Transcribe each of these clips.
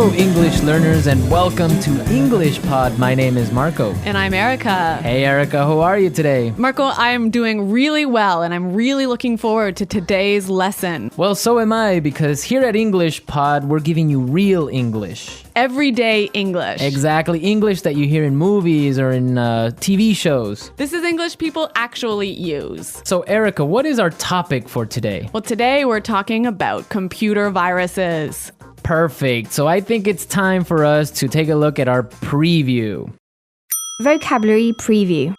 Hello, English learners, and welcome to English Pod. My name is Marco. And I'm Erica. Hey, Erica, how are you today? Marco, I'm doing really well, and I'm really looking forward to today's lesson. Well, so am I, because here at English Pod, we're giving you real English. Everyday English. Exactly, English that you hear in movies or in TV shows. This is English people actually use. So, Erica, what is our topic for today? Well, today we're talking about computer viruses. Perfect. So I think it's time for us to take a look at our preview. Vocabulary preview.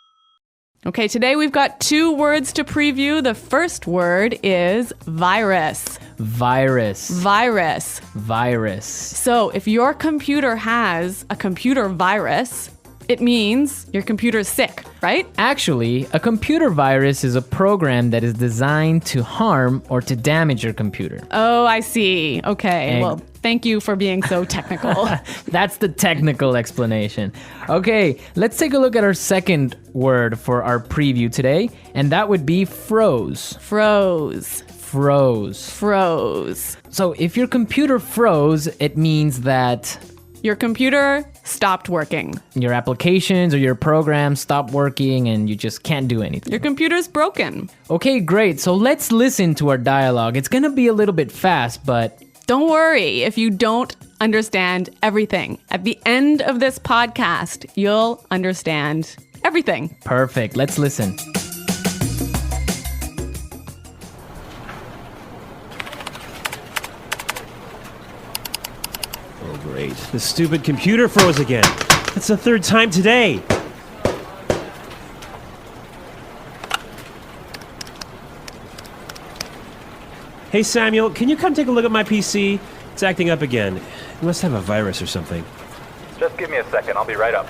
Okay, today we've got two words to preview. The first word is virus. Virus. Virus. Virus. So if your computer has a computer virus, it means your computer's sick, right? Actually, a computer virus is a program that is designed to harm or to damage your computer. Oh, I see. Okay, And- well, thank you for being so technical. That's the technical explanation. Okay, let's take a look at our second word for our preview today, and that would be froze. Froze. Froze. Froze. So if your computer froze, it means that Your computer stopped working. your applications or your programs stop working and you just can't do anything. Your computer's broken. Okay, great. So let's listen to our dialogue. It's gonna be a little bit fast, but Don't worry if you don't understand everything. At the end of this podcast, you'll understand everything. perfect. Let's listen. Oh, great. The stupid computer froze again. That's the third time today. Hey, Samuel, can you come take a look at my PC? It's acting up again. It must have a virus or something. Just give me a second. I'll be right up.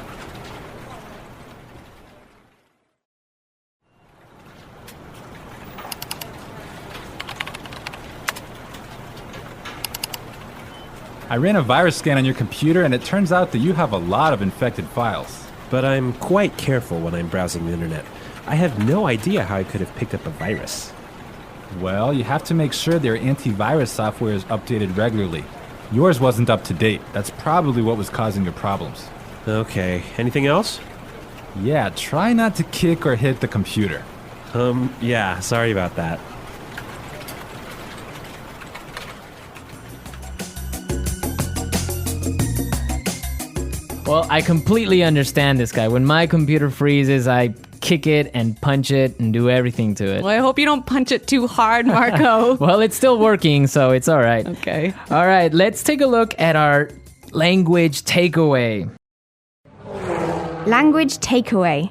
I ran a virus scan on your computer and it turns out that you have a lot of infected files. But I'm quite careful when I'm browsing the internet. I have no idea how I could have picked up a virus. Well, you have to make sure their antivirus software is updated regularly. Yours wasn't up to date. That's probably what was causing your problems. Okay, anything else? Yeah, try not to kick or hit the computer. Yeah, sorry about that. Well, I completely understand this guy. When my computer freezes, I kick it and punch it and do everything to it. Well, I hope you don't punch it too hard, Marco. Well, it's still working, so it's all right. Okay. All right, let's take a look at our language takeaway. Language takeaway.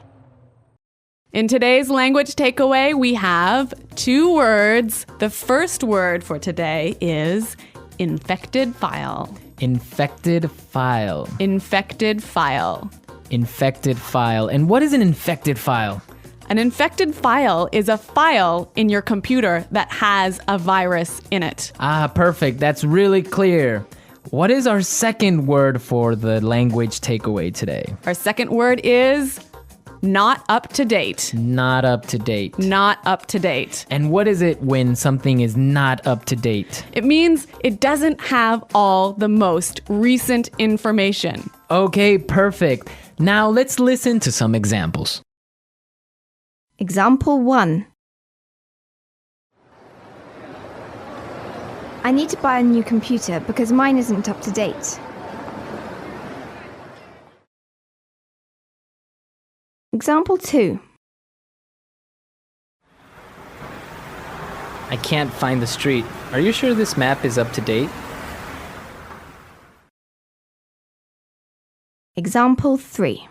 In today's language takeaway, we have two words. The first word for today is infected file. Infected file. Infected file. Infected file. And what is an infected file? An infected file is a file in your computer that has a virus in it. Ah, perfect. That's really clear. What is our second word for the language takeaway today? Our second word is not up to date. Not up to date. Not up to date. And what is it when something is not up to date? It means it doesn't have all the most recent information. Okay, perfect. Now let's listen to some examples. Example 1. I need to buy a new computer because mine isn't up to date. Example 2. I can't find the street. Are you sure this map is up to date? Example 3.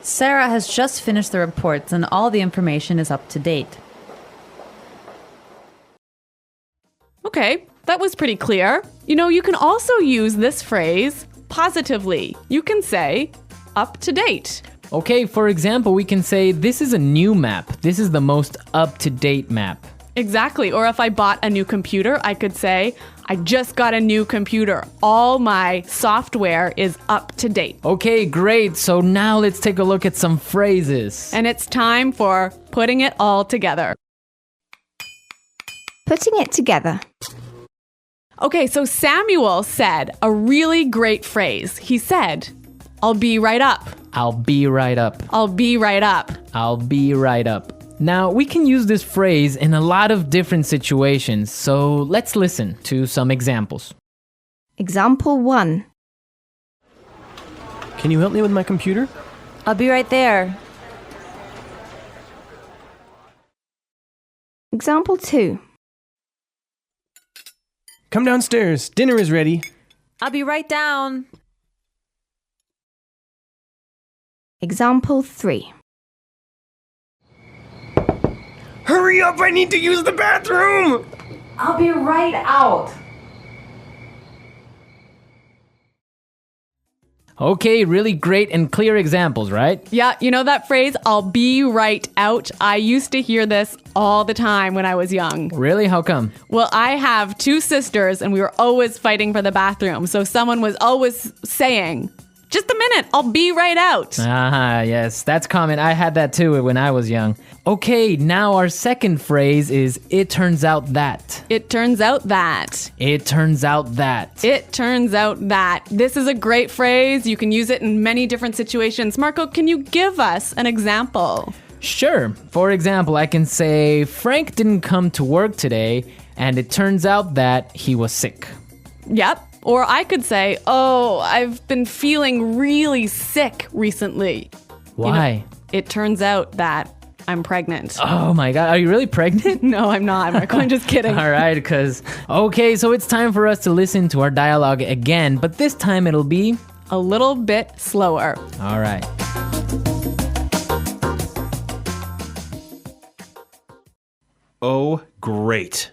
Sarah has just finished the reports and all the information is up to date. Okay, that was pretty clear. You know, you can also use this phrase positively. You can say up to date. Okay, for example, we can say this is a new map. This is the most up-to-date map. Exactly. Or if I bought a new computer, I could say, I just got a new computer. All my software is up to date. Okay, great. So now let's take a look at some phrases. And it's time for putting it all together. putting it together. Okay, so Samuel said a really great phrase. He said, I'll be right up. I'll be right up. I'll be right up. I'll be right up. Now, we can use this phrase in a lot of different situations, so let's listen to some examples. Example 1. Can you help me with my computer? I'll be right there. Example 2. Come downstairs. Dinner is ready. I'll be right down. Example 3. Hurry up! I need to use the bathroom! I'll be right out. Okay, really great and clear examples, right? Yeah, you know that phrase, I'll be right out? I used to hear this all the time when I was young. Really? How come? Well, I have 2 sisters and we were always fighting for the bathroom. So someone was always saying, just a minute, I'll be right out. Ah, yes, that's common. I had that too when I was young. Okay, now our second phrase is it turns out that. It turns out that. It turns out that. It turns out that. This is a great phrase. You can use it in many different situations. Marco, can you give us an example? Sure. For example, I can say Frank didn't come to work today, and it turns out that he was sick. Yep. Or I could say, oh, I've been feeling really sick recently. Why? It turns out that I'm pregnant. Oh my God, are you really pregnant? No, I'm not, Marco. I'm just kidding. All right, okay, so it's time for us to listen to our dialogue again, but this time it'll be A little bit slower. all right. Oh, great.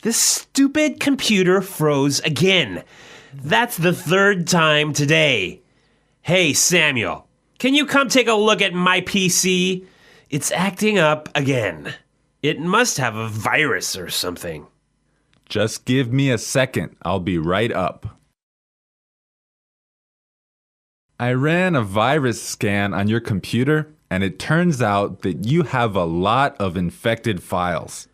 This stupid computer froze again. That's the 3rd time today. Hey, Samuel, can you come take a look at my PC? It's acting up again. It must have a virus or something. Just give me a second. I'll be right up. I ran a virus scan on your computer, and it turns out that you have a lot of infected files.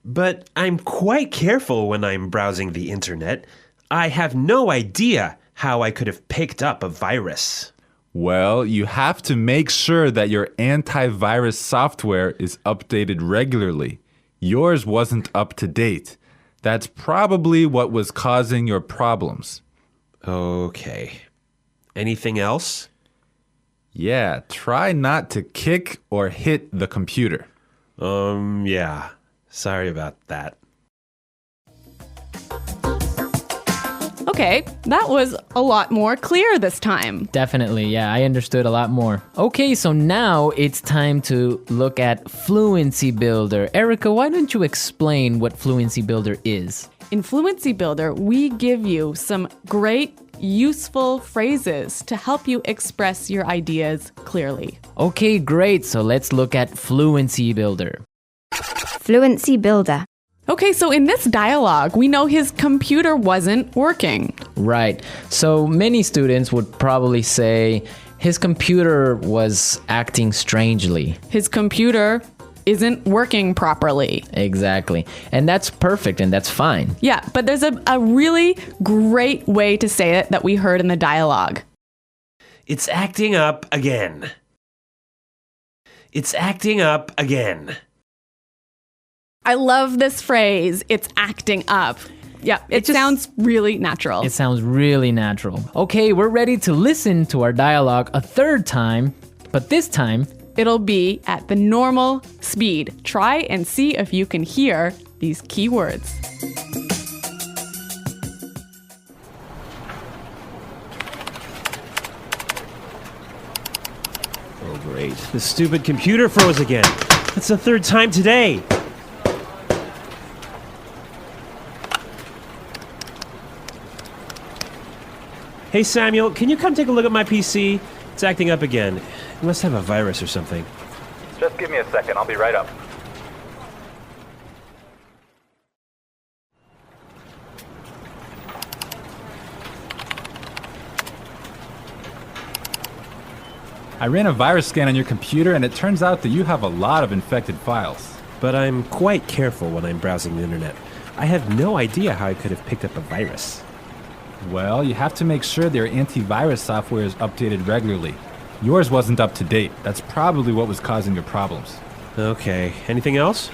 But I'm quite careful when I'm browsing the internet. I have no idea how I could have picked up a virus. Well, you have to make sure that your antivirus software is updated regularly. Yours wasn't up to date. That's probably what was causing your problems. Okay. Anything else? Yeah, try not to kick or hit the computer. Yeah. Sorry about that. Okay, that was a lot more clear this time. Definitely, yeah, I understood a lot more. Okay, so now it's time to look at Fluency Builder. Erica, why don't you explain what Fluency Builder is? In Fluency Builder, we give you some great, useful phrases to help you express your ideas clearly. Okay, great, so let's look at Fluency Builder. Fluency Builder. Okay, so in this dialogue, we know his computer wasn't working. Right, so many students would probably say his computer was acting strangely. His computer isn't working properly. Exactly, and that's perfect and that's fine. Yeah, but there's a really great way to say it that we heard in the dialogue. It's acting up again. It's acting up again. I love this phrase, it's acting up. Yeah, it sounds really natural. It sounds really natural. Okay, we're ready to listen to our dialogue a 3rd time, but this time, it'll be at the normal speed. Try and see if you can hear these key words. Oh, great. The stupid computer froze again. That's the 3rd time today. Hey, Samuel, can you come take a look at my PC? It's acting up again. It must have a virus or something. Just give me a second. I'll be right up. I ran a virus scan on your computer, and it turns out that you have a lot of infected files. but I'm quite careful when I'm browsing the internet. I have no idea how I could have picked up a virus. Well, you have to make sure their antivirus software is updated regularly. Yours wasn't up to date. That's probably what was causing your problems. Okay, anything else?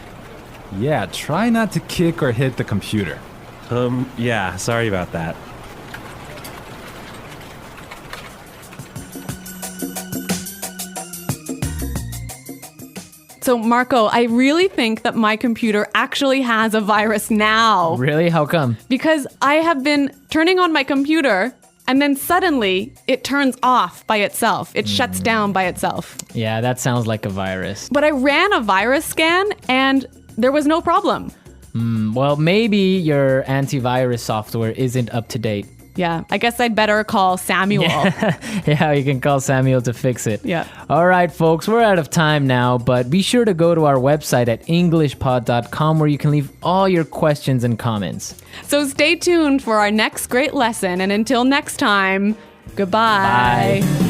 Yeah, try not to kick or hit the computer. Yeah, sorry about that. So, Marco, I really think that my computer actually has a virus now. Really? How come? Because I have been turning on my computer and then suddenly it turns off by itself. It shuts down by itself. Yeah, that sounds like a virus. But I ran a virus scan and there was no problem. Well, maybe your antivirus software isn't up to date. Yeah, I guess I'd better call Samuel. Yeah, you can call Samuel to fix it. Yeah. All right, folks, we're out of time now, but be sure to go to our website at englishpod.com where you can leave all your questions and comments. So stay tuned for our next great lesson. And until next time, goodbye. Bye.